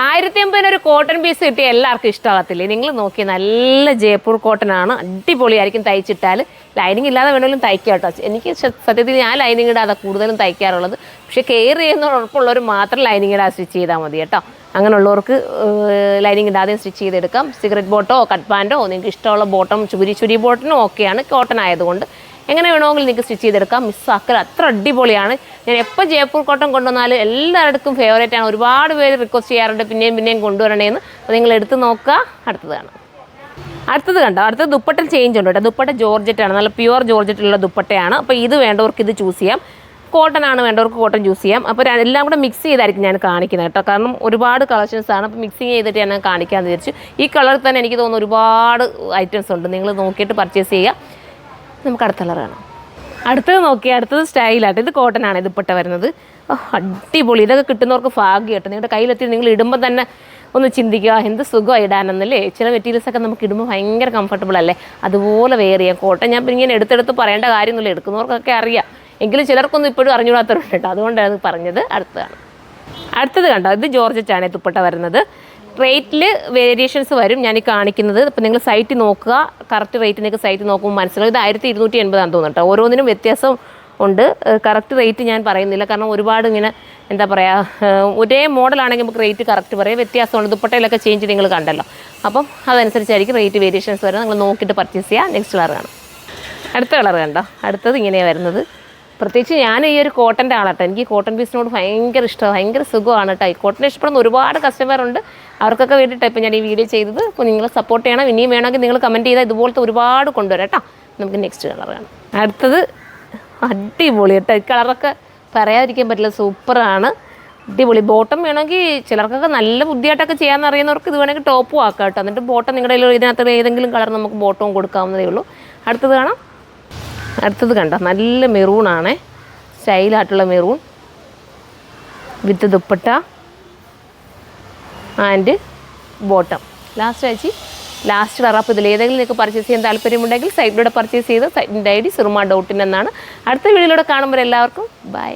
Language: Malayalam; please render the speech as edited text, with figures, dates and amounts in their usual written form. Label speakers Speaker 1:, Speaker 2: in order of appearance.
Speaker 1: 1500 ഒരു കോട്ടൺ പീസ് കിട്ടിയ എല്ലാവർക്കും ഇഷ്ടമാകത്തില്ലേ? നിങ്ങൾ നോക്കി, നല്ല ജയ്പൂർ കോട്ടൺ ആണ്, അടിപൊളിയായിരിക്കും തയ്ച്ചിട്ടാൽ. ലൈനിങ് ഇല്ലാതെ വേണമെങ്കിലും തയ്ക്കാം കേട്ടോ. എനിക്ക് സത്യത്തിൽ ഞാൻ ലൈനിങ് ഇടാതെ കൂടുതലും തയ്ക്കാറുള്ളത്. പക്ഷേ കെയർ ചെയ്യുന്ന ഉറപ്പുള്ളവർ മാത്രം ലൈനിങ് ഇടാതെ സ്റ്റിച്ച് ചെയ്താൽ മതി കേട്ടോ. അങ്ങനെയുള്ളവർക്ക് ലൈനിങ് ഇടാതെ സ്റ്റിച്ച് ചെയ്തെടുക്കാം. സിഗരറ്റ് ബോട്ടോ കട്ട് പാൻറ്റോ നിങ്ങൾക്ക് ഇഷ്ടമുള്ള ബോട്ടം ചുരി ബോട്ടനും ഓക്കെയാണ്, കോട്ടൺ ആയതുകൊണ്ട്. എങ്ങനെ വേണമെങ്കിലും നിങ്ങൾക്ക് സ്റ്റിച്ച് ചെയ്തെടുക്കാം. മിസ്സാക്കൽ അത്ര അടിപൊളിയാണ്. ഞാൻ എപ്പോൾ ജയ്പൂർ കോട്ടൺ കൊണ്ടുവന്നാലും എല്ലായിടത്തും ഫേവറേറ്റ് ആണ്. ഒരുപാട് പേര് റിക്വസ്റ്റ് ചെയ്യാറുണ്ട് പിന്നെയും കൊണ്ടുവരണേന്ന്. അപ്പോൾ നിങ്ങൾ എടുത്ത് നോക്കുക. അടുത്തത് കണ്ടോ, അടുത്തത് ദുപ്പട്ട ചേഞ്ച് ഉണ്ട് കേട്ടോ. ദുപ്പട്ട ജോർജറ്റാണ്, നല്ല പ്യുവർ ജോർജറ്റിലുള്ള ദുപ്പട്ടയാണ്. അപ്പോൾ ഇത് വേണ്ടവർക്ക് ഇത് ചൂസ് ചെയ്യാം. കോട്ടൺ ആണ് വേണ്ടവർക്ക് കോട്ടൺ ചൂസ് ചെയ്യാം. അപ്പോൾ എല്ലാം കൂടെ മിക്സ് ചെയ്തായിരിക്കും ഞാൻ കാണിക്കുന്നത് കേട്ടോ. കാരണം ഒരുപാട് കളക്ഷൻസ് ആണ്. അപ്പോൾ മിക്സിങ് ചെയ്തിട്ട് ഞാൻ കാണിക്കാമെന്ന് വിചാരിച്ചു. ഈ കളറിൽ തന്നെ എനിക്ക് തോന്നുന്നു ഒരുപാട് ഐറ്റംസ് ഉണ്ട്. നിങ്ങൾ നോക്കിയിട്ട് പർച്ചേസ് ചെയ്യുക. നമുക്ക് അടുത്ത കളർ കാണാം. അടുത്തത് നോക്കി, അടുത്തത് സ്റ്റൈലായിട്ട്. ഇത് കോട്ടൺ ആണ് ദുപ്പട്ട വരുന്നത്. അടിപൊളി. ഇതൊക്കെ കിട്ടുന്നവർക്ക് ഭാഗ്യം കേട്ടോ. നിങ്ങളുടെ കയ്യിലെത്തി നിങ്ങൾ ഇടുമ്പോൾ തന്നെ ഒന്ന് ചിന്തിക്കുക, എന്ത് സുഖമാണ് ഇടാനെന്നല്ലേ. ചില മെറ്റീരിയൽസൊക്കെ നമുക്ക് ഇടുമ്പോൾ ഭയങ്കര കംഫർട്ടബിൾ അല്ലേ, അതുപോലെ വെയർ ചെയ്യാം. കോട്ടൺ ഞാൻ ഇങ്ങനെ എടുത്തെടുത്ത് പറയേണ്ട കാര്യമൊന്നുമില്ല, എടുക്കുന്നവർക്കൊക്കെ അറിയാം. എങ്കിലും ചിലർക്കൊന്നും ഇപ്പോഴും അറിഞ്ഞുകൂടാത്തവരുണ്ട് കേട്ടോ. അതുകൊണ്ടാണ് അത് പറഞ്ഞത്. അടുത്തത് കണ്ടോ, ഇത് ജോർജറ്റാണ് ദുപ്പട്ട വരുന്നത്. റേറ്റിൽ വേരിയേഷൻസ് വരും ഞാൻ ഈ കാണിക്കുന്നത്. അപ്പോൾ നിങ്ങൾ സൈറ്റ് നോക്കുക, കറക്റ്റ് റേറ്റിനൊക്കെ സൈറ്റ് നോക്കുമ്പോൾ മനസ്സിലാവും. ഇത് 1280 തോന്നുന്നു കേട്ടോ. ഓരോന്നിനും വ്യത്യാസം ഉണ്ട്. കറക്റ്റ് റേറ്റ് ഞാൻ പറയുന്നില്ല, കാരണം ഒരുപാട് ഇങ്ങനെ എന്താ പറയുക, ഒരേ മോഡലാണെങ്കിൽ നമുക്ക് റേറ്റ് കറക്റ്റ് പറയാം. വ്യത്യാസമുണ്ട്. ദുപ്പട്ടയിലൊക്കെ ചേഞ്ച് നിങ്ങൾ കണ്ടല്ലോ. അപ്പം അതനുസരിച്ചായിരിക്കും റേറ്റ് വേരിയേഷൻസ് വരുന്നത്. നിങ്ങൾ നോക്കിയിട്ട് പർച്ചേസ് ചെയ്യുക. നെക്സ്റ്റ് കളർ കാണാം. അടുത്ത കളർ കണ്ടോ. അടുത്തത് ഇങ്ങനെയാണ് വരുന്നത്. പ്രത്യേകിച്ച് ഞാൻ ഈ ഒരു കോട്ടൻ്റെ ആളാട്ടോ. എനിക്ക് കോട്ടൺ പീസിനോട് ഭയങ്കര ഇഷ്ടമാണ്, ഭയങ്കര സുഖമാണ് കേട്ടോ. ഈ കോട്ടൺ ഇഷ്ടപ്പെടുന്ന ഒരുപാട് കസ്റ്റമറുണ്ട്. അവർക്കൊക്കെ വേണ്ടിയിട്ടാണ് ഇപ്പോൾ ഞാൻ ഈ വീഡിയോ ചെയ്തത്. അപ്പോൾ നിങ്ങൾ സപ്പോർട്ട് ചെയ്യണം. ഇനിയും വേണമെങ്കിൽ നിങ്ങൾ കമൻറ്റ് ചെയ്താൽ ഇതുപോലത്തെ ഒരുപാട് കൊണ്ടുവരാം കേട്ടോ. നമുക്ക് നെക്സ്റ്റ് കളർ കാണാം. അടുത്തത് അടിപൊളി കേട്ടോ. ഈ കളറൊക്കെ പറയാതിരിക്കാൻ പറ്റില്ല, സൂപ്പറാണ്, അടിപൊളി. ബോട്ടം വേണമെങ്കിൽ ചിലർക്കൊക്കെ നല്ല ബുദ്ധിയായിട്ടൊക്കെ ചെയ്യാമെന്ന് അറിയുന്നവർക്ക് ഇത് വേണമെങ്കിൽ ടോപ്പും ആക്കാം കേട്ടോ. എന്നിട്ട് ബോട്ടം നിങ്ങളുടെ ഇതിനകത്ത് ഏതെങ്കിലും കളർ നമുക്ക് ബോട്ടവും കൊടുക്കാവുന്നതേ ഉള്ളൂ. അടുത്തത് കാണാം. അടുത്തത് കണ്ടോ, നല്ല മെറൂണാണേ, സ്റ്റൈലായിട്ടുള്ള maroon with dupatta and bottom. Last colour. അപ്പോൾ ഇതിൽ ഏതെങ്കിലും നിങ്ങൾക്ക് പർച്ചേസ് ചെയ്യാൻ താല്പര്യമുണ്ടെങ്കിൽ സൈറ്റിലൂടെ പർച്ചേസ് ചെയ്ത് സൈറ്റിൻ്റെ ID surma.in എന്നാണ്. അടുത്ത വീഡിയോയിലൂടെ കാണുമ്പോൾ എല്ലാവർക്കും ബൈ.